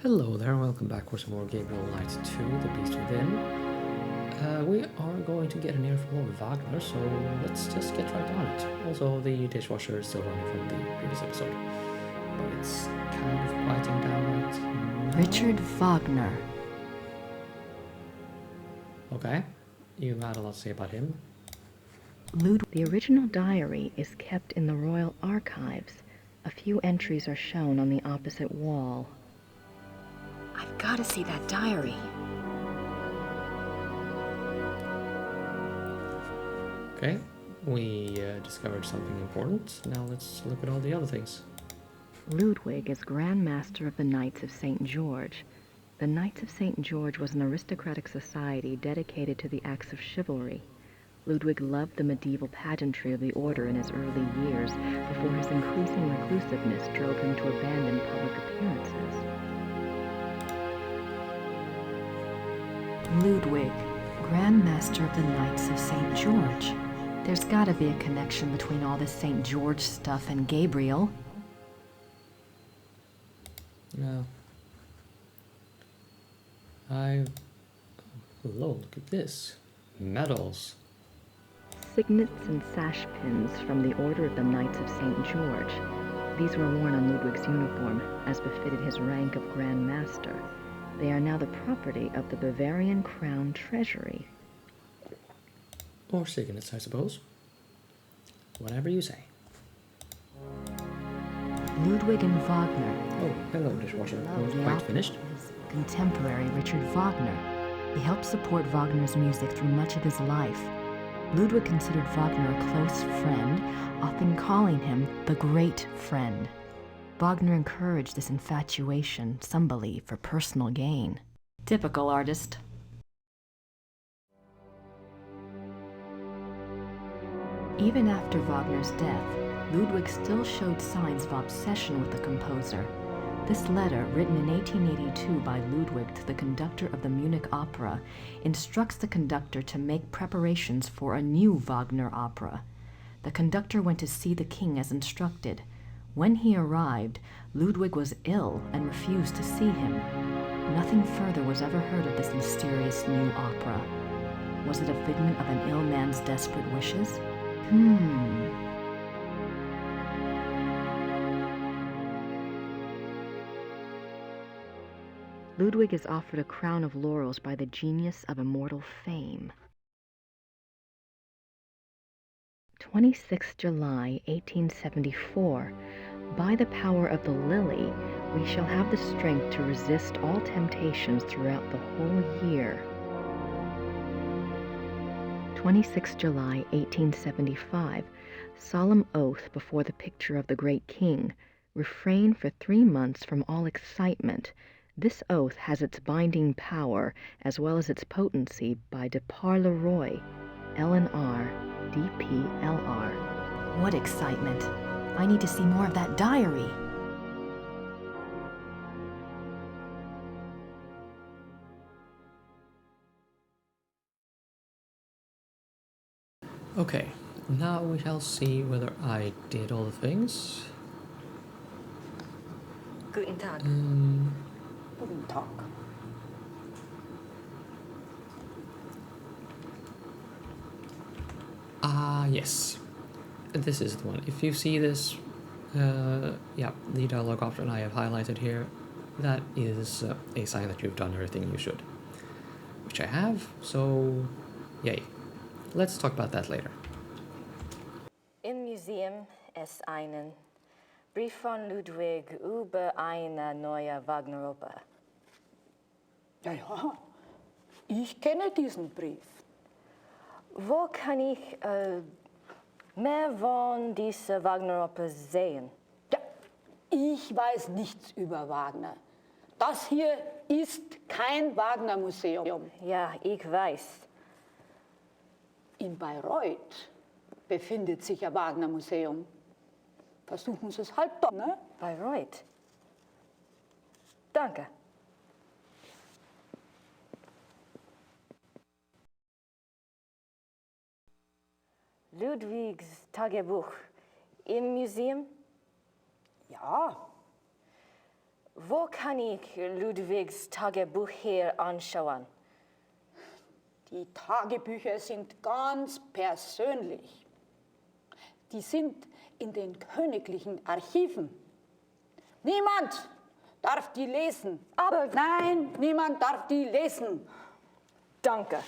Hello there, and welcome back for some more Gabriel Light 2, The Beast Within. We are going to get an earful of Wagner, so let's just get right on it. Also, the dishwasher is still running from the previous episode, but it's kind of quieting down right now. Richard Wagner. Okay, you had a lot to say about him. The original diary is kept in the Royal Archives. A few entries are shown on the opposite wall. I've got to see that diary. Okay, we discovered something important. Now let's look at all the other things. Ludwig is Grand Master of the Knights of St. George. The Knights of St. George was an aristocratic society dedicated to the acts of chivalry. Ludwig loved the medieval pageantry of the order in his early years, before his increasing reclusiveness drove him to abandon public appearances. Ludwig, Grand Master of the Knights of St. George. There's gotta be a connection between all this St. George stuff and Gabriel. No. Hello, look at this. Medals. Signets and sash pins from the Order of the Knights of St. George. These were worn on Ludwig's uniform, as befitted his rank of Grand Master. They are now the property of the Bavarian Crown Treasury. Or signets, I suppose. Whatever you say. Ludwig and Wagner. Oh, hello, dishwasher. We're quite finished. Contemporary Richard Wagner. He helped support Wagner's music through much of his life. Ludwig considered Wagner a close friend, often calling him the Great Friend. Wagner encouraged this infatuation, some believe, for personal gain. Typical artist. Even after Wagner's death, Ludwig still showed signs of obsession with the composer. This letter, written in 1882 by Ludwig to the conductor of the Munich Opera, instructs the conductor to make preparations for a new Wagner opera. The conductor went to see the king as instructed. When he arrived, Ludwig was ill and refused to see him. Nothing further was ever heard of this mysterious new opera. Was it a figment of an ill man's desperate wishes? Ludwig is offered a crown of laurels by the genius of immortal fame. 26 July 1874. By the power of the lily, we shall have the strength to resist all temptations throughout the whole year. 26 July 1875. Solemn oath before the picture of the great king. Refrain for 3 months from all excitement. This oath has its binding power as well as its potency by de par le Roy, LNR, DPLR. What excitement! I need to see more of that diary. Okay, now we shall see whether I did all the things. Guten Tag. Guten Tag. Yes. This is the one. If you see this, yeah, the dialogue option I have highlighted here, that is a sign that you've done everything you should. Which I have, so yay. Let's talk about that later. Im Museum es einen Brief von Ludwig über eine neue Wagner-Oper. Ja, ja, ich kenne diesen Brief. Wo kann ich mehr von dieser Wagner-Oper sehen? Ja, ich weiß nichts über Wagner. Das hier ist kein Wagner-Museum. Ja, ich weiß. In Bayreuth befindet sich ein Wagner-Museum. Versuchen Sie es halt doch, ne? Bayreuth. Danke. Ludwigs Tagebuch im Museum? Ja. Wo kann ich Ludwigs Tagebuch hier anschauen? Die Tagebücher sind ganz persönlich. Die sind in den königlichen Archiven. Niemand darf die lesen. Aber Nein, niemand darf die lesen. danke.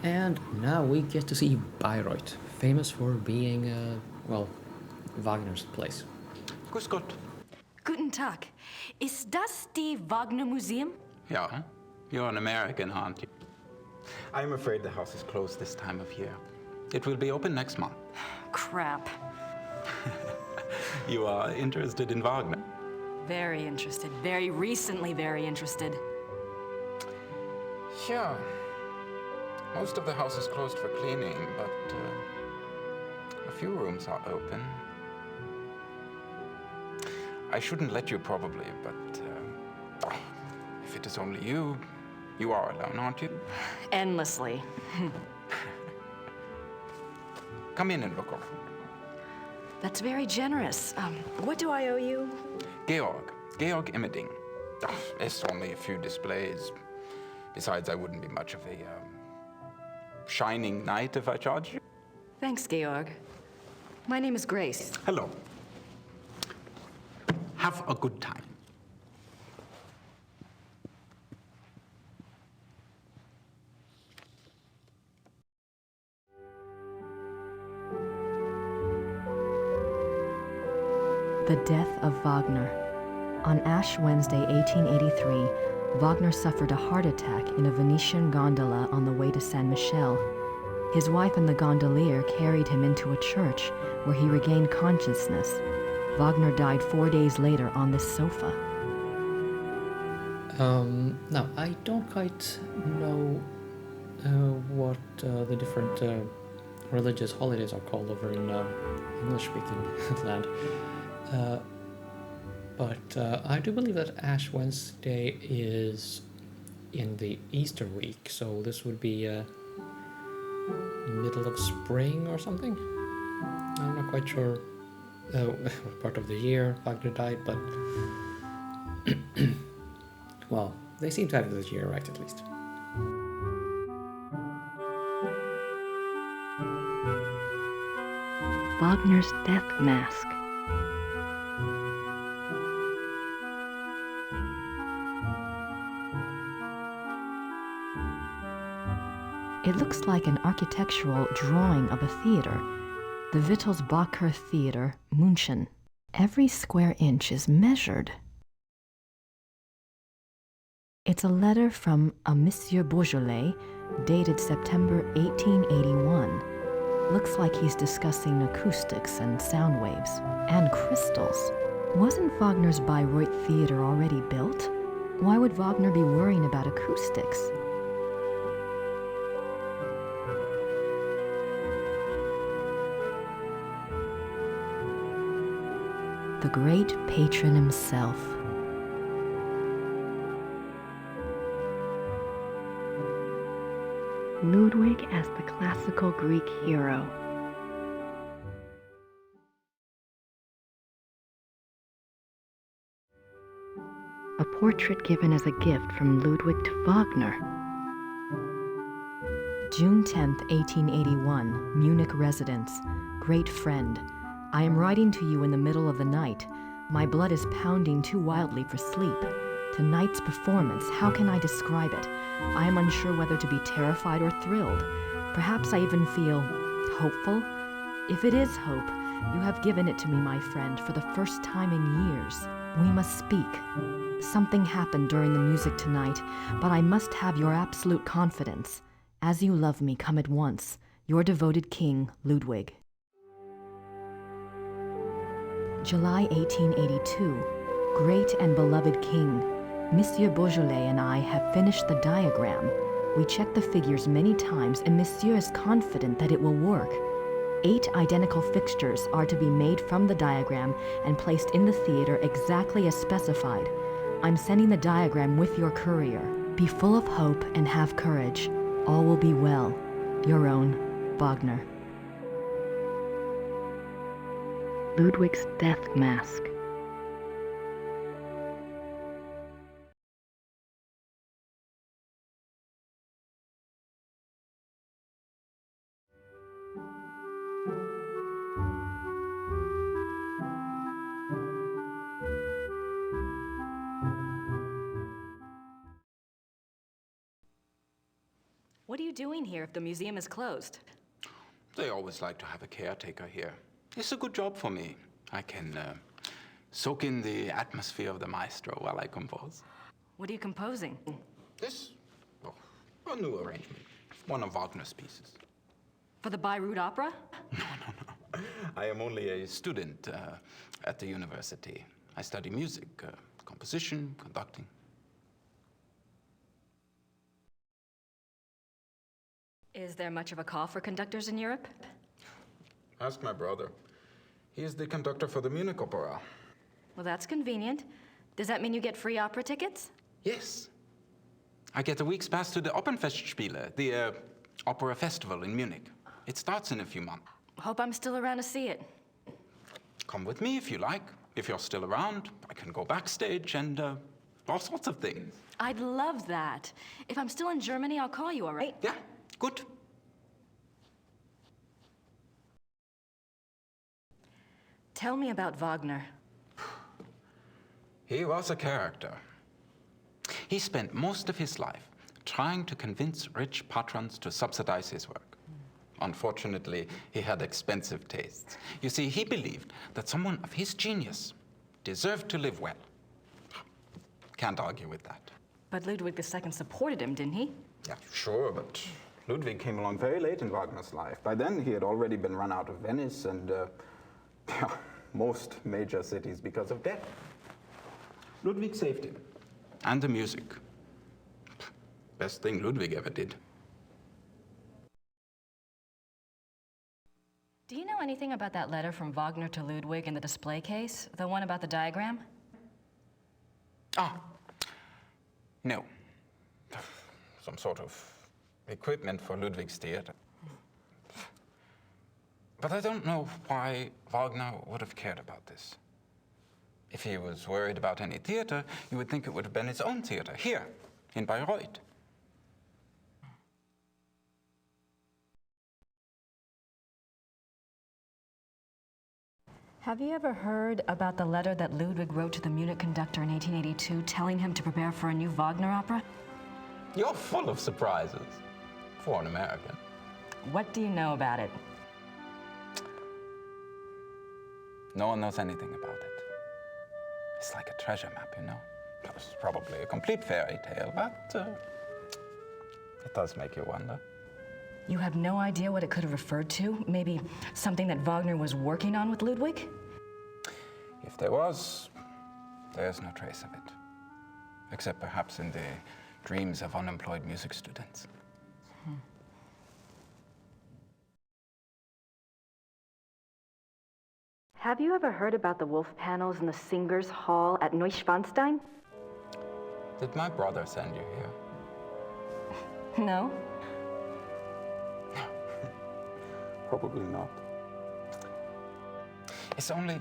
And now we get to see Bayreuth, famous for being, well, Wagner's place. Grüß Gott. Guten Tag. Ist das die Wagner Museum? Ja, you're an American, aren't you? I'm afraid the house is closed this time of year. It will be open next month. Crap. You are interested in Wagner? Very interested. Very recently very interested. Yeah. Most of the house is closed for cleaning, but a few rooms are open. I shouldn't let you probably, but if it is only you, you are alone, aren't you? Endlessly. Come in and look over. That's very generous. What do I owe you? Georg Immerding. It's only a few displays. Besides, I wouldn't be much of a shining knight if I charged you. Thanks, Georg. My name is Grace. Hello. Have a good time. The death of Wagner. On Ash Wednesday, 1883, Wagner suffered a heart attack in a Venetian gondola on the way to Saint Michel. His wife and the gondolier carried him into a church where he regained consciousness. Wagner died 4 days later on this sofa. Now, I don't quite know what the different religious holidays are called over in English-speaking land. But I do believe that Ash Wednesday is in the Easter week, so this would be middle of spring or something. I'm not quite sure what part of the year Wagner died, but well, they seem to have this year right at least. Wagner's death mask. It looks like an architectural drawing of a theater, the Wittelsbacher Theater, München. Every square inch is measured. It's a letter from a Monsieur Beaujolais, dated September 1881. Looks like he's discussing acoustics and sound waves, and crystals. Wasn't Wagner's Bayreuth Theater already built? Why would Wagner be worrying about acoustics? The great patron himself. Ludwig as the classical Greek hero. A portrait given as a gift from Ludwig to Wagner. June 10th, 1881, Munich residence. Great friend. I am writing to you in the middle of the night. My blood is pounding too wildly for sleep. Tonight's performance, how can I describe it? I am unsure whether to be terrified or thrilled. Perhaps I even feel hopeful. If it is hope, you have given it to me, my friend, for the first time in years. We must speak. Something happened during the music tonight, but I must have your absolute confidence. As you love me, come at once. Your devoted king, Ludwig. July 1882. Great and beloved king, Monsieur Beaujolais and I have finished the diagram. We checked the figures many times and Monsieur is confident that it will work. 8 identical fixtures are to be made from the diagram and placed in the theater exactly as specified. I'm sending the diagram with your courier. Be full of hope and have courage. All will be well. Your own, Wagner. Ludwig's death mask. What are you doing here if the museum is closed? They always like to have a caretaker here. It's a good job for me. I can soak in the atmosphere of the maestro while I compose. What are you composing? This, oh, a new arrangement. One of Wagner's pieces. For the Bayreuth Opera? No. I am only a student at the university. I study music, composition, conducting. Is there much of a call for conductors in Europe? Ask my brother. He is the conductor for the Munich Opera. Well, that's convenient. Does that mean you get free opera tickets? Yes. I get a week's pass to the Opernfestspiele, the opera festival in Munich. It starts in a few months. Hope I'm still around to see it. Come with me if you like. If you're still around, I can go backstage and all sorts of things. I'd love that. If I'm still in Germany, I'll call you, all right? Yeah, good. Tell me about Wagner. He was a character. He spent most of his life trying to convince rich patrons to subsidize his work. Unfortunately, he had expensive tastes. You see, he believed that someone of his genius deserved to live well. Can't argue with that. But Ludwig II supported him, didn't he? Yeah, sure, but Ludwig came along very late in Wagner's life. By then, he had already been run out of Venice and most major cities because of debt. Ludwig saved him. And the music. Best thing Ludwig ever did. Do you know anything about that letter from Wagner to Ludwig in the display case? The one about the diagram? No. Some sort of equipment for Ludwig's theater. But I don't know why Wagner would have cared about this. If he was worried about any theater, you would think it would have been his own theater, here, in Bayreuth. Have you ever heard about the letter that Ludwig wrote to the Munich conductor in 1882 telling him to prepare for a new Wagner opera? You're full of surprises for an American. What do you know about it? No one knows anything about it. It's like a treasure map, you know? It's probably a complete fairy tale, but it does make you wonder. You have no idea what it could have referred to? Maybe something that Wagner was working on with Ludwig? If there was, there's no trace of it. Except perhaps in the dreams of unemployed music students. Have you ever heard about the wolf panels in the Singers' Hall at Neuschwanstein? Did my brother send you here? No? Probably not. It's only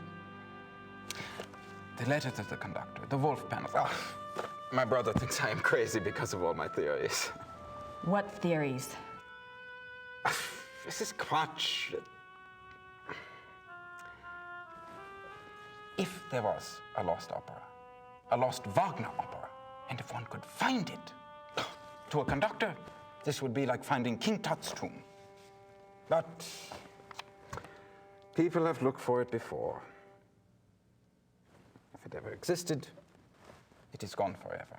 the letter to the conductor, the wolf panels. My brother thinks I am crazy because of all my theories. What theories? This is Quatsch. If there was a lost opera, a lost Wagner opera, and if one could find it, to a conductor, this would be like finding King Tut's tomb. But people have looked for it before. If it ever existed, it is gone forever.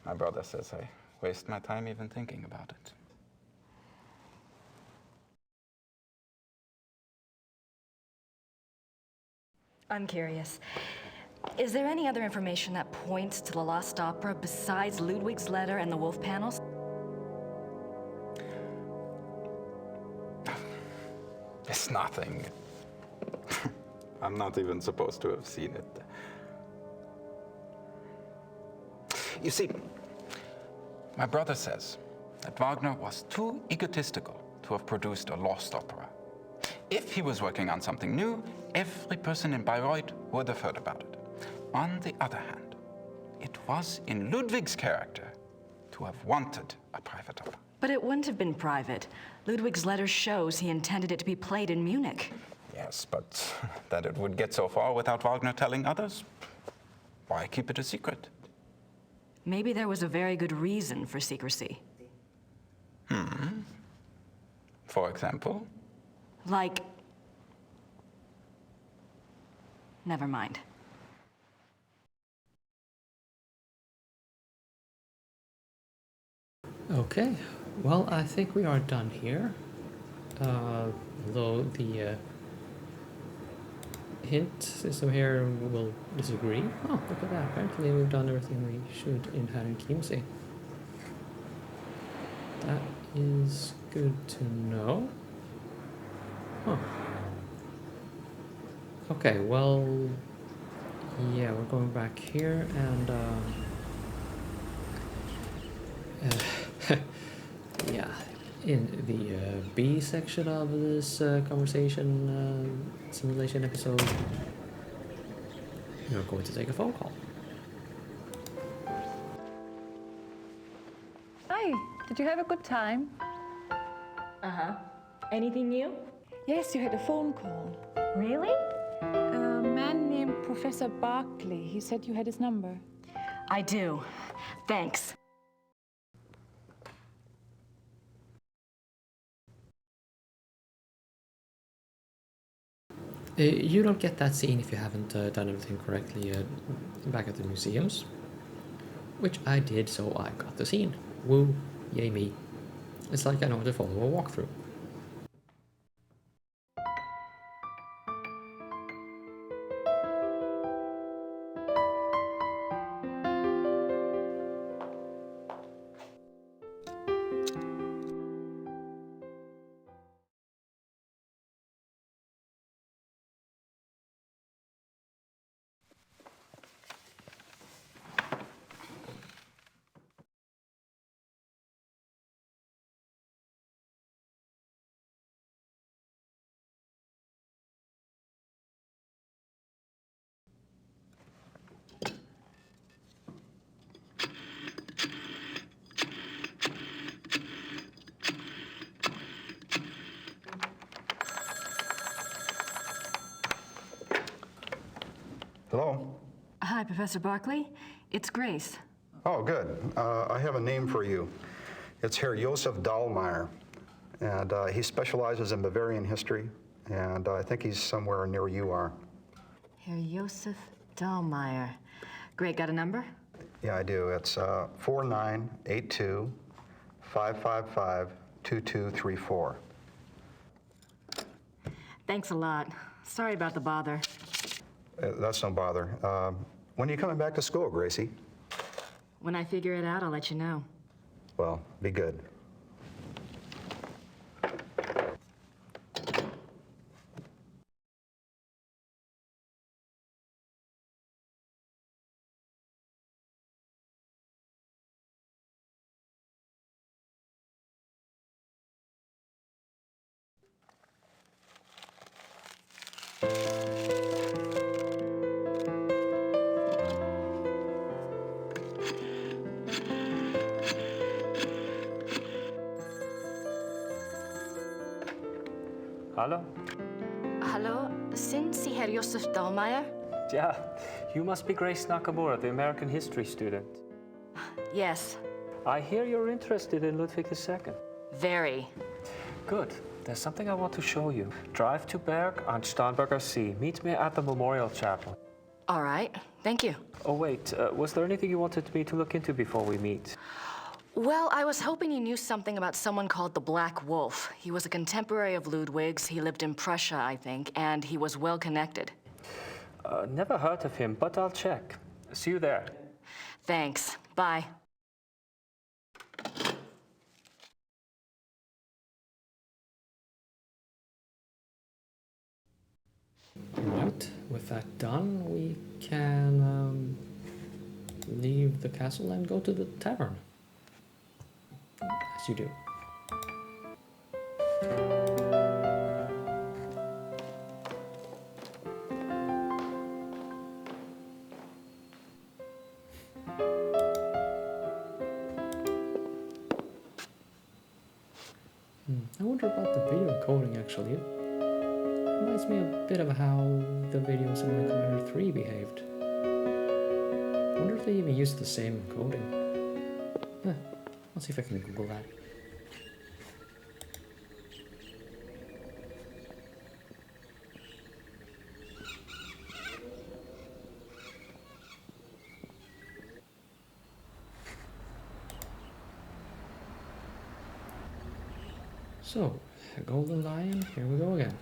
My brother says I waste my time even thinking about it. I'm curious. Is there any other information that points to the lost opera besides Ludwig's letter and the wolf panels? It's nothing. I'm not even supposed to have seen it. You see, my brother says that Wagner was too egotistical to have produced a lost opera. If he was working on something new, every person in Bayreuth would have heard about it. On the other hand, it was in Ludwig's character to have wanted a private opera. But it wouldn't have been private. Ludwig's letter shows he intended it to be played in Munich. Yes, but that it would get so far without Wagner telling others? Why keep it a secret? Maybe there was a very good reason for secrecy. For example? Like... Never mind. Okay, well, I think we are done here. Although the hint system here will disagree. Oh, look at that. Apparently we've done everything we should in Herren Chiemsee. That is good to know. Huh. Okay, well, yeah, we're going back here and yeah, in the B section of this conversation simulation episode, we're going to take a phone call. Hi, did you have a good time? Uh-huh. Anything new? Yes, you had a phone call. Really? A man named Professor Barkley. He said you had his number. I do. Thanks. You don't get that scene if you haven't done everything correctly back at the museums. Which I did, so I got the scene. Woo, yay me. It's like I know how to follow a walkthrough. Hello? Hi, Professor Barkley. It's Grace. Oh, good. I have a name for you. It's Herr Josef Dahlmeier, and he specializes in Bavarian history, and I think he's somewhere near where you are. Herr Josef Dahlmeier. Great, got a number? Yeah, I do. It's 4982-555-2234. Thanks a lot. Sorry about the bother. That's no bother. When are you coming back to school, Gracie? When I figure it out, I'll let you know. Well, be good. Hallo? Hallo, sind Sie Herr Josef Dahlmeier? Yeah, you must be Grace Nakamura, the American history student. Yes, I hear you're interested in Ludwig II. very. Good. There's something I want to show you. Drive to Berg on Starnberger See. Meet me at the Memorial Chapel. All right, thank you. Oh, wait. Was there anything you wanted me to look into before we meet? Well, I was hoping you knew something about someone called the Black Wolf. He was a contemporary of Ludwig's. He lived in Prussia, I think, and he was well connected. Never heard of him, but I'll check. See you there. Thanks. Bye. Right, with that done, we can leave the castle and go to the tavern. As you do. I wonder about the video encoding actually. It reminds me a bit of how the videos in Wing Commander 3 behaved. I wonder if they even used the same encoding. I'll see if I can Google that. So, Golden Lion, here we go again.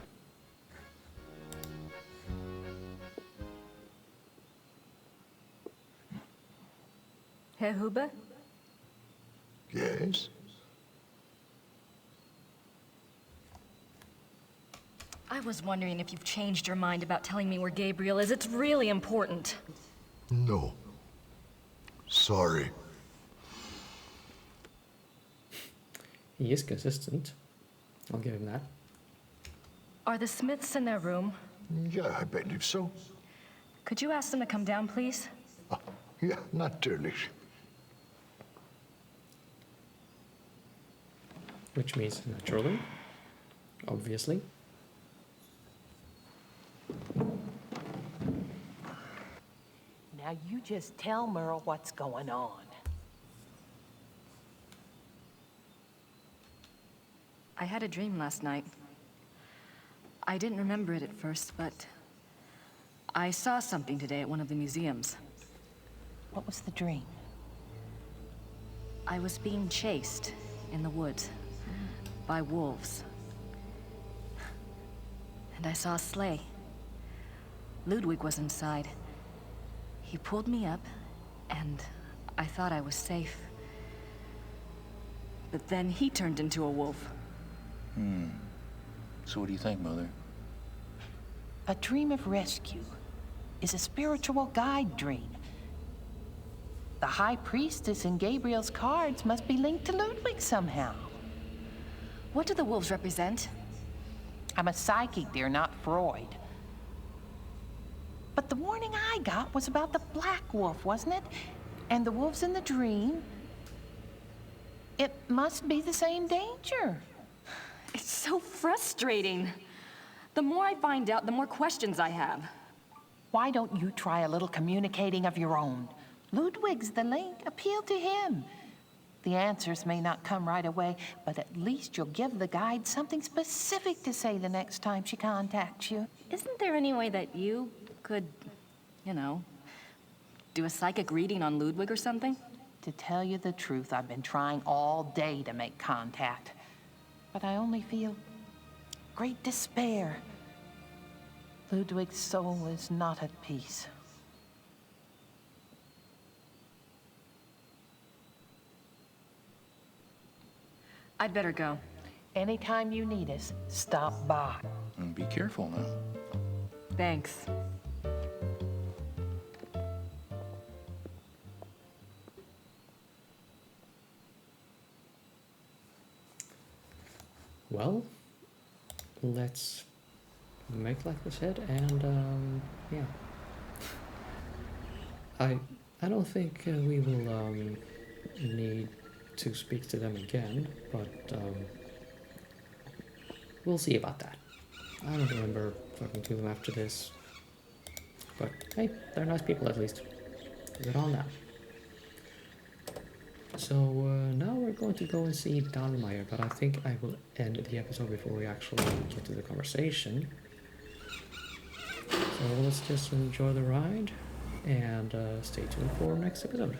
Herr Huber? Yes? I was wondering if you've changed your mind about telling me where Gabriel is. It's really important. No. Sorry. He is consistent. I'll give him that. Are the Smiths in their room? Yeah, I believe so. Could you ask them to come down, please? Yeah, natürlich. Which means naturally. Obviously. Now you just tell Merle what's going on. I had a dream last night. I didn't remember it at first, but I saw something today at one of the museums. What was the dream? I was being chased in the woods by wolves. And I saw a sleigh. Ludwig was inside. He pulled me up, and I thought I was safe. But then he turned into a wolf. So what do you think, Mother? A dream of rescue is a spiritual guide dream. The High Priestess in Gabriel's cards must be linked to Ludwig somehow. What do the wolves represent? I'm a psychic, dear, not Freud. But the warning I got was about the black wolf, wasn't it? And the wolves in the dream. It must be the same danger. It's so frustrating. The more I find out, the more questions I have. Why don't you try a little communicating of your own? Ludwig's the link. Appeal to him. The answers may not come right away, but at least you'll give the guide something specific to say the next time she contacts you. Isn't there any way that you could, you know, do a psychic reading on Ludwig or something? To tell you the truth, I've been trying all day to make contact. But I only feel great despair. Ludwig's soul is not at peace. I'd better go. Anytime you need us, stop by. And be careful now. Thanks. Well, let's make like we said, and yeah. I don't think we will need to speak to them again, but we'll see about that. I don't remember talking to them after this, but hey, they're nice people at least. Good on that. So now we're going to go and see Dahlmeier, but I think I will end the episode before we actually get to the conversation. So let's just enjoy the ride and stay tuned for next episode.